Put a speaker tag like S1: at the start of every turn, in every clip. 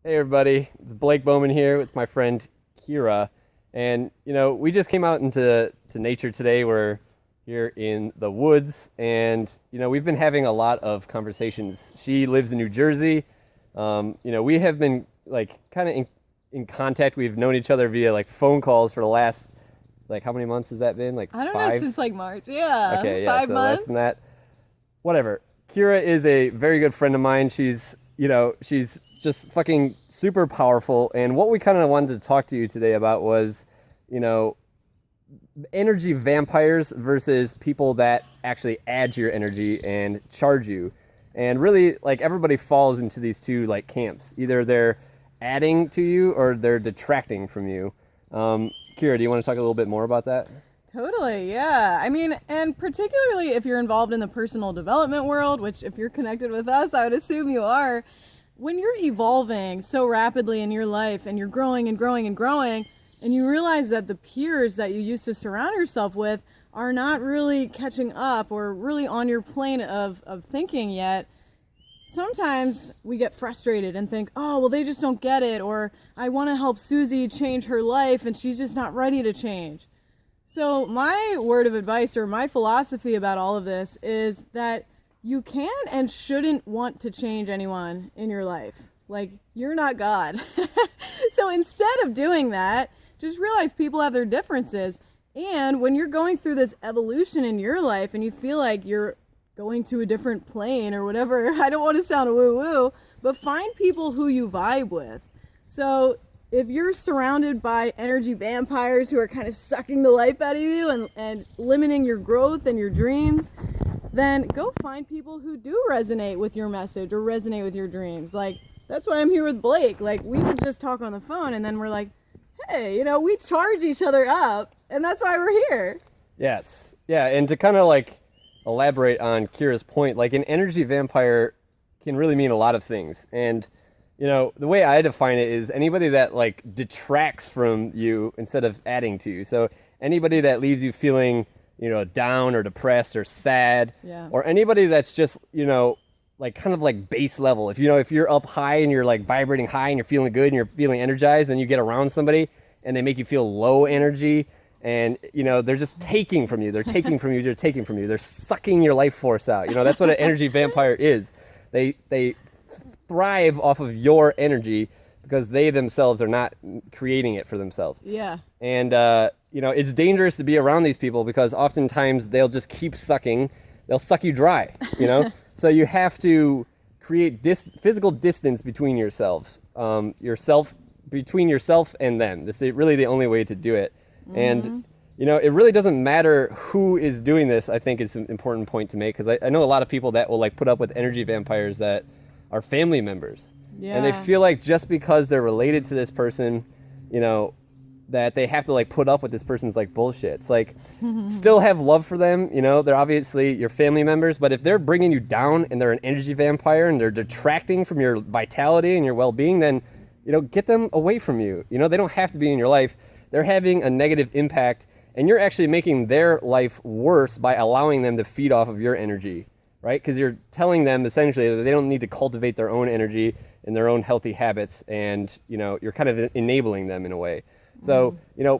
S1: Hey everybody, it's Blake Bowman here with my friend Kira. And we just came out into nature today. We're here in the woods and we've been having a lot of conversations. She lives in New Jersey. We have been like kind of in contact. We've known each other via like phone calls for the last like how many months has that been? Like
S2: I don't
S1: five?
S2: know, since like March. Yeah.
S1: Okay, yeah,
S2: 5
S1: so
S2: months.
S1: less than that. Whatever. Kira is a very good friend of mine. She's just fucking super powerful. And what we kind of wanted to talk to you today about was, energy vampires versus people that actually add to your energy and charge you. And really, like, everybody falls into these two, like, camps. Either they're adding to you or they're detracting from you. Kira, do you want to talk a little bit more about that?
S2: Totally, yeah. I mean, and particularly if you're involved in the personal development world, which if you're connected with us, I would assume you are, when you're evolving so rapidly in your life and you're growing and growing and growing, and you realize that the peers that you used to surround yourself with are not really catching up or really on your plane of thinking yet, sometimes we get frustrated and think, oh, well, they just don't get it, or I want to help Susie change her life and she's just not ready to change. So my word of advice or my philosophy about all of this is that you can and shouldn't want to change anyone in your life. Like, you're not God. So instead of doing that, just realize people have their differences. And when you're going through this evolution in your life and you feel like you're going to a different plane or whatever, I don't want to sound woo-woo, but find people who you vibe with. So if you're surrounded by energy vampires who are kind of sucking the life out of you and limiting your growth and your dreams, then go find people who do resonate with your message or resonate with your dreams. Like, that's why I'm here with Blake. Like, we would just talk on the phone and then we're like, hey, we charge each other up, and that's why we're here.
S1: Yes. Yeah, and to kind of like elaborate on Kira's point, like an energy vampire can really mean a lot of things. And the way I define it is anybody that like detracts from you instead of adding to you. So anybody that leaves you feeling, down or depressed or sad,
S2: Yeah.
S1: or anybody that's just, like kind of like base level. If you're up high and you're like vibrating high and you're feeling good and you're feeling energized, then you get around somebody and they make you feel low energy and they're just taking from you. They're taking from you. They're taking from you. They're sucking your life force out. That's what an energy vampire is. They thrive off of your energy because they themselves are not creating it for themselves.
S2: Yeah.
S1: And it's dangerous to be around these people because oftentimes they'll just keep sucking. They'll suck you dry. So you have to create physical distance between yourselves, between yourself and them. This is really the only way to do it. Mm-hmm. And it really doesn't matter who is doing this. I think it's an important point to make because I know a lot of people that will like put up with energy vampires that are family members.
S2: Yeah.
S1: And they feel like just because they're related to this person, that they have to like put up with this person's like bullshit. It's like, still have love for them. They're obviously your family members, but if they're bringing you down and they're an energy vampire and they're detracting from your vitality and your well-being, then, get them away from you. They don't have to be in your life. They're having a negative impact and you're actually making their life worse by allowing them to feed off of your energy, right? Because you're telling them essentially that they don't need to cultivate their own energy and their own healthy habits. And, you're kind of enabling them in a way. So,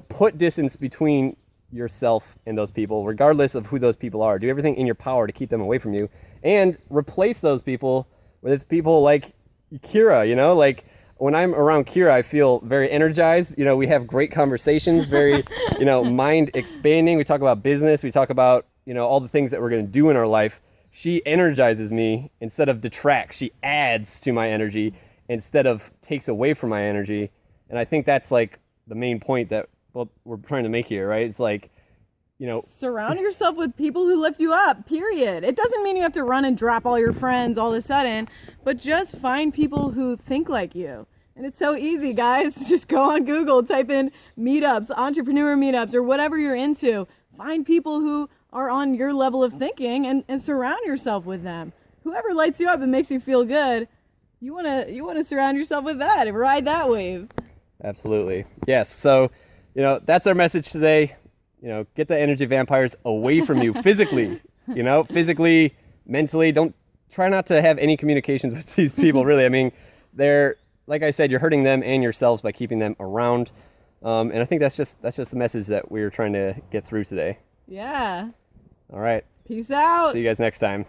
S1: put distance between yourself and those people, regardless of who those people are. Do everything in your power to keep them away from you and replace those people with people like Kira, like when I'm around Kira, I feel very energized. We have great conversations, very, mind expanding. We talk about business. We talk about, all the things that we're going to do in our life. She energizes me instead of detracts. She adds to my energy instead of takes away from my energy. And I think that's like the main point that we're trying to make here, right? It's like,
S2: surround yourself with people who lift you up, period. It doesn't mean you have to run and drop all your friends all of a sudden, but just find people who think like you. And it's so easy, guys. Just go on Google, type in meetups, entrepreneur meetups, or whatever you're into. Find people who are on your level of thinking and surround yourself with them. Whoever lights you up and makes you feel good, you wanna surround yourself with that and ride that wave.
S1: Absolutely. Yes. So, that's our message today. Get the energy vampires away from you physically, physically, mentally. Don't try not to have any communications with these people, really. I mean, they're like I said, you're hurting them and yourselves by keeping them around. And I think that's just the message that we're trying to get through today.
S2: Yeah.
S1: All right.
S2: Peace out.
S1: See you guys next time.